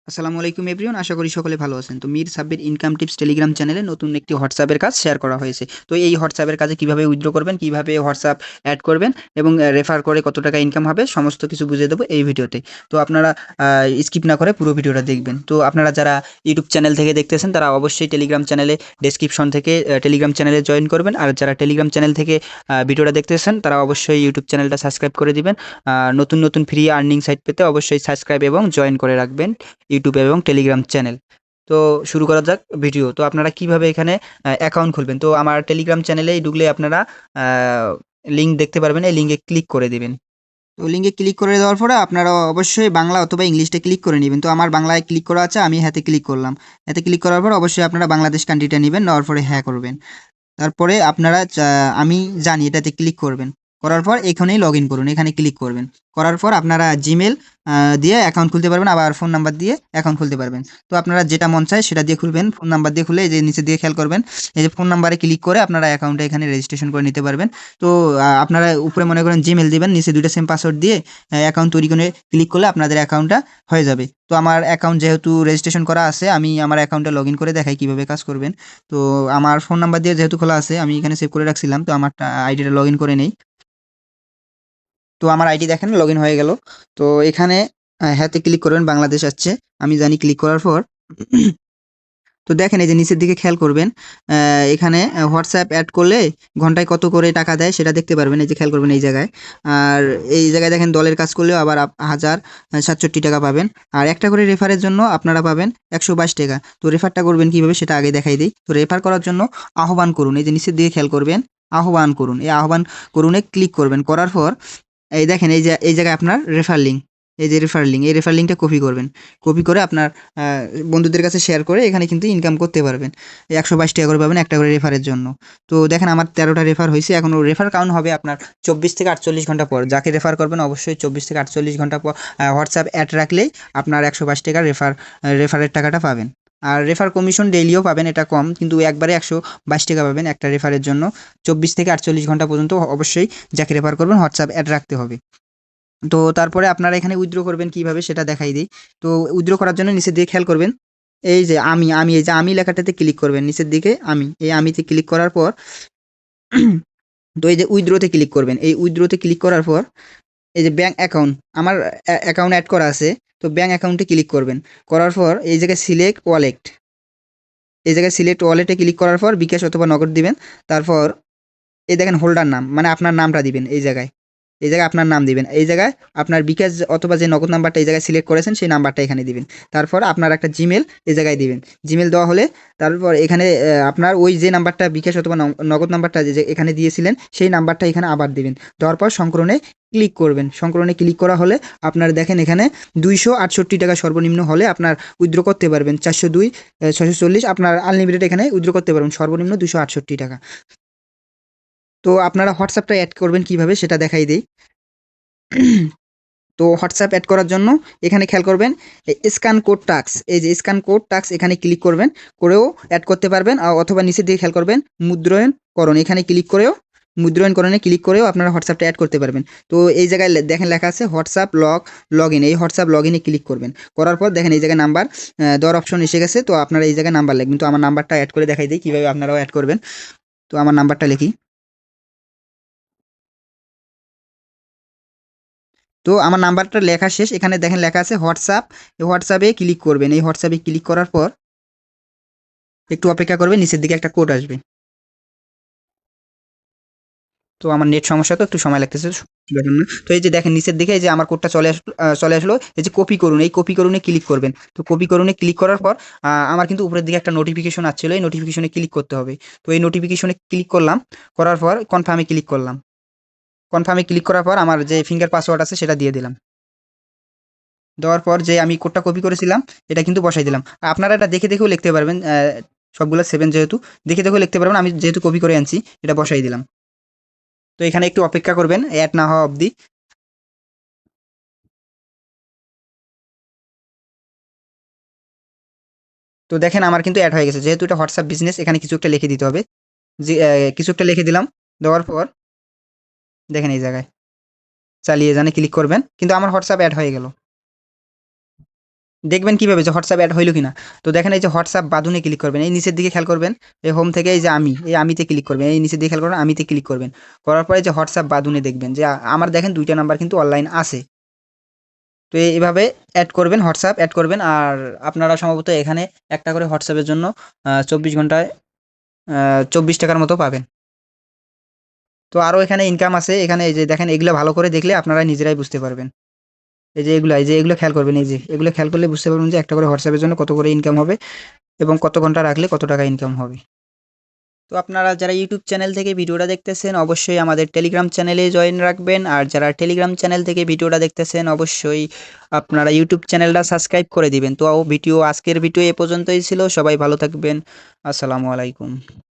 আসসালামু আলাইকুম এভরিওয়ান, আশা করি সকলে ভালো আছেন। তো Mir Sabbir income tips Telegram চ্যানেলে নতুন একটি হোয়াটসঅ্যাপের কাজ শেয়ার করা হয়েছে। তো এই হোয়াটসঅ্যাপের কাজে কিভাবে উইথড্র করবেন, কিভাবে হোয়াটসঅ্যাপ অ্যাড করবেন এবং রেফার করে কত টাকা ইনকাম হবে সমস্ত কিছু বুঝিয়ে দেবো এই ভিডিওতে। তো আপনারা স্কিপ না করে পুরো ভিডিওটা দেখবেন। তো আপনারা যারা ইউটিউব চ্যানেল থেকে দেখতেছেন তারা অবশ্যই টেলিগ্রাম চ্যানেলে ডেসক্রিপশন থেকে টেলিগ্রাম চ্যানেলে জয়েন করবেন। আর যারা টেলিগ্রাম চ্যানেল থেকে ভিডিওটা দেখতেছেন তারা অবশ্যই ইউটিউব চ্যানেলটা সাবস্ক্রাইব করে দিবেন। নতুন নতুন ফ্রি আর্নিং সাইট পেতে অবশ্যই সাবস্ক্রাইব এবং জয়েন করে রাখবেন ইউটিউব এবং টেলিগ্রাম চ্যানেল। তো শুরু করা যাক ভিডিও। তো আপনারা কিভাবে এখানে অ্যাকাউন্ট খুলবেন। তো আমার টেলিগ্রাম চ্যানেলেই ঢুকলে আপনারা লিঙ্ক দেখতে পারবেন, এই লিঙ্কে ক্লিক করে দিবেন। তো লিঙ্কে ক্লিক করে দেওয়ার পরে আপনারা অবশ্যই বাংলা অথবা ইংলিশটা ক্লিক করে নেবেন। তো আমার বাংলায় ক্লিক করা আছে, আমি হাতে ক্লিক করলাম। হাতে ক্লিক করার পর অবশ্যই আপনারা বাংলাদেশ কান্ট্রিটা নেবেন, নেওয়ার পরে হ্যাঁ করবেন। তারপরে আপনারা আমি জানি এটাতে ক্লিক করবেন। করার পর এখানেই লগইন করুন, এখানে ক্লিক করবেন। করার পর আপনারা জিমেল দিয়ে অ্যাকাউন্ট খুলতে পারবেন, আবার ফোন নাম্বার দিয়ে অ্যাকাউন্ট খুলতে পারবেন। তো আপনারা যেটা মন চায় সেটা দিয়ে খুলবেন। ফোন নাম্বার দিয়ে খুলে এই যে নিচে দিয়ে খেয়াল করবেন, এই যে ফোন নাম্বারে ক্লিক করে আপনারা অ্যাকাউন্টটা এখানে রেজিস্ট্রেশন করে নিতে পারবেন। তো আপনারা উপরে মনে করেন জিমেল দিবেন, নিচে ২ টা সেম পাসওয়ার্ড দিয়ে অ্যাকাউন্ট তৈরি করে ক্লিক করলে আপনাদের অ্যাকাউন্টটা হয়ে যাবে। তো আমার অ্যাকাউন্ট যেহেতু রেজিস্ট্রেশন করা আছে, আমি আমার অ্যাকাউন্টে লগইন করে দেখাই কিভাবে কাজ করবেন। তো আমার ফোন নাম্বার দিয়ে যেহেতু খোলা আছে, আমি এখানে সেভ করে রাখছিলাম। তো আমার আইডিটা লগইন করে নেই। তো আমার আইডি দেখেন লগইন হয়ে গেল। তো এখানে হ্যাঁতে ক্লিক করবেন, বাংলাদেশ আসছে। আমি জানি ক্লিক করার পর তো দেখেন এই যে নিচের দিকে খেয়াল করবেন, এখানে হোয়াটসঅ্যাপ অ্যাড করলে ঘন্টায় কত করে টাকা দেয় সেটা দেখতে পারবেন। এই যে খেয়াল করবেন এই জায়গায়। আর এই জায়গায় দেখেন দলের কাজ করলেও আবার ১,০৬৭ টাকা পাবেন। আর একটা করে রেফারের জন্য আপনারা পাবেন ১২২ টাকা। তো রেফারটা করবেন কিভাবে সেটা আগে দেখাই দিই। তো রেফার করার জন্য আহ্বান করুন, এই যে নিচের দিকে খেয়াল করবেন, আহ্বান করুন। এই আহ্বান করুনে ক্লিক করবেন। করার পর এই দেখেন এই যে এই জায়গায় আপনার রেফার লিঙ্ক, এই যে রেফার লিঙ্ক, এই রেফার লিঙ্কটা কপি করবেন। কপি করে আপনার বন্ধুদের কাছে শেয়ার করে এখানে কিন্তু ইনকাম করতে পারবেন। এই ১২২ টাকা করে পাবেন একটা করে রেফারের জন্য। তো দেখেন আমার ১৩টা রেফার হইছে। এখন রেফার কাউন্ট হবে আপনার ২৪ থেকে ৪৮ ঘন্টা পর। যাকে রেফার করবেন অবশ্যই ২৪ থেকে ৪৮ ঘন্টা পর হোয়াটসঅ্যাপ অ্যাড রাখলেই আপনার ১২২ টাকার রেফারের টাকাটা পাবেন। আর রেফার কমিশন ডেইলিও পাবেন, এটা কম কিন্তু একবারে ১২২ টাকা পাবেন একটা রেফারের জন্য। ২৪ থেকে ৪৮ ঘন্টা পর্যন্ত অবশ্যই যাকে রেফার করবেন হোয়াটসঅ্যাপ অ্যাড রাখতে হবে। তো তারপরে আপনারা এখানে উইথড্র করবেন কিভাবে সেটা দেখাই দিই। তো উইথড্র করার জন্য নিচের দিকে খেয়াল করবেন, এই যে আমি এই যে আমি লেখাটাতে ক্লিক করবেন নিচের দিকে আমি, এই আমিতে ক্লিক করার পর তো এই যে উইথড্রতে ক্লিক করবেন। এই উইথড্রতে ক্লিক করার পর এই যে ব্যাংক অ্যাকাউন্ট, আমার অ্যাকাউন্ট অ্যাড করা আছে। তো ব্যাংক অ্যাকাউন্টে ক্লিক করবেন। করার পর এই জায়গায় সিলেক্ট ওয়ালেট, এই জায়গায় সিলেক্ট ওয়ালেটে ক্লিক করার পর বিকাশ অথবা নগদ দিবেন। তারপর এই দেখেন হোল্ডার নাম, মানে আপনার নামটা দিবেন এই জায়গায়। এই জায়গায় আপনার নাম দিবেন। এই জায়গায় আপনার বিকাশ অথবা যে নগদ নাম্বারটা এই জায়গায় সিলেক্ট করেছেন সেই নাম্বারটা এখানে দিবেন। তারপর আপনার একটা জিমেল এই জায়গায় দিবেন। জিমেল দেওয়া হলে তারপর এখানে আপনার ওই যে নাম্বারটা বিকাশ অথবা নগদ নাম্বারটা যে এখানে দিয়েছিলেন সেই নাম্বারটা এখানে আবার দিবেন। দেওয়ার পর সংকলনে ক্লিক করবেন। সংকলনে ক্লিক করা হলে আপনার দেখেন এখানে ২৬৮ টাকা সর্বনিম্ন হলে আপনার উইথড্র করতে পারবেন। ৪০২ ৬৪০ আপনার আনলিমিটেড এখানে উইথড্র করতে পারবেন সর্বনিম্ন ২৬৮ টাকা। তো আপনারা হোয়াটসঅ্যাপটা অ্যাড করবেন কিভাবে সেটা দেখাই দেই। তো হোয়াটসঅ্যাপ অ্যাড করার জন্য এখানে খেয়াল করবেন, স্ক্যান কোড টাস্ক, এই যে স্ক্যান কোড টাস্ক এখানে ক্লিক করবেন, করেও অ্যাড করতে পারবেন। অথবা নিচের দিকে খেয়াল করবেন মুদ্রায়নকরণ, এখানে ক্লিক করেও মুদ্রায়নকরণে ক্লিক করেও আপনারা হোয়াটসঅ্যাপটা অ্যাড করতে পারবেন। তো এই জায়গায় দেখেন লেখা আছে হোয়াটসঅ্যাপ লগ ইন, এই হোয়াটসঅ্যাপ লগ ইনে ক্লিক করবেন। করার পর দেখেন এই জায়গায় নাম্বার দেওয়ার অপশন এসে গেছে। তো আপনারা এই জায়গায় নাম্বার লিখবেন। তো আমার নাম্বারটা অ্যাড করে দেখাই দিই কীভাবে আপনারাও অ্যাড করবেন। তো আমার নাম্বারটা লিখি। তো আমার নাম্বারটা লেখা শেষ। এখানে দেখেন লেখা আছে হোয়াটসঅ্যাপ। এই হোয়াটসঅ্যাপে ক্লিক করবেন। এই হোয়াটসঅ্যাপে ক্লিক করার পর একটু অপেক্ষা করবেন, নিচের দিকে একটা কোড আসবে। তো আমার নেট সমস্যা, তো একটু সময় লাগতেছে, ব্যাপার না। তো এই যে দেখেন নিচের দিকে এই যে আমার কোডটা চলে আসলো। এই যে কপি করুন, এই কপি করুনে ক্লিক করবেন। তো কপি করুনে ক্লিক করার পর আমার কিন্তু উপরের দিকে একটা নোটিফিকেশন আসছিল, এই নোটিফিকেশনে ক্লিক করতে হবে। তো এই নোটিফিকেশনে ক্লিক করলাম, করার পর কনফার্মে ক্লিক করলাম। কনফার্মে ক্লিক করার পর আমার যে ফিঙ্গার পাসওয়ার্ড আছে সেটা দিয়ে দিলাম। দেওয়ার পর যে আমি কোডটা কপি করেছিলাম এটা কিন্তু বসাই দিলাম। আর আপনারা এটা দেখে দেখেও লিখতে পারবেন, সবগুলো 7 যেহেতু দেখে দেখেও লিখতে পারবেন। আমি যেহেতু কপি করে আনছি এটা বসাই দিলাম। তো এখানে একটু অপেক্ষা করবেন অ্যাড না হওয়া অবধি। তো দেখেন আমার কিন্তু অ্যাড হয়ে গেছে। যেহেতু এটা হোয়াটসঅ্যাপ বিজনেস এখানে কিছু একটা লিখে দিতে হবে। যে কিছু একটা লিখে দিলাম। দেওয়ার পর দেখেন এই জায়গায় চালিয়ে যানে ক্লিক করবেন। কিন্তু আমার হোয়াটসঅ্যাপ অ্যাড হয়ে গেল। দেখবেন কিভাবে যে হোয়াটসঅ্যাপ অ্যাড হইলো কিনা। তো দেখেন এই যে হোয়াটসঅ্যাপ বাদুনে ক্লিক করবেন, এই নিচের দিকে খেয়াল করবেন, এই হোম থেকে এই যে এই আমিতে ক্লিক করবেন, এই নিচের দিকে খেয়াল করবেন, আমিতে ক্লিক করবেন, করার পরে যে হোয়াটসঅ্যাপ বাদুনে দেখবেন যে আমার দেখেন 2টা নাম্বার কিন্তু অনলাইন আছে। তো এভাবে অ্যাড করবেন, হোয়াটসঅ্যাপ অ্যাড করবেন। আর আপনারা সম্ভবত এখানে একটা করে হোয়াটসঅ্যাপের জন্য 24 ঘন্টায় 24 টাকার মতো পাবেন। তো আরও এখানে ইনকাম আছে, এখানে এই যে দেখেন এগুলো ভালো করে দেখলে আপনারা নিজেরাই বুঝতে পারবেন। এই যে এগুলো খেয়াল করবেন, এই যে এগুলো খেয়াল করলে বুঝতে পারবেন যে একটা করে হোয়াটসঅ্যাপের জন্য কত করে ইনকাম হবে এবং কত ঘন্টা রাখলে কত টাকা ইনকাম হবে। তো আপনারা যারা ইউটিউব চ্যানেল থেকে ভিডিওটা দেখতেছেন অবশ্যই আমাদের টেলিগ্রাম চ্যানেলে জয়েন রাখবেন, আর যারা টেলিগ্রাম চ্যানেল থেকে ভিডিওটা দেখতেছেন অবশ্যই আপনারা ইউটিউব চ্যানেলটা সাবস্ক্রাইব করে দিবেন। তো আজকের ভিডিও এ পর্যন্তই ছিল, সবাই ভালো থাকবেন। আসসালামু আলাইকুম।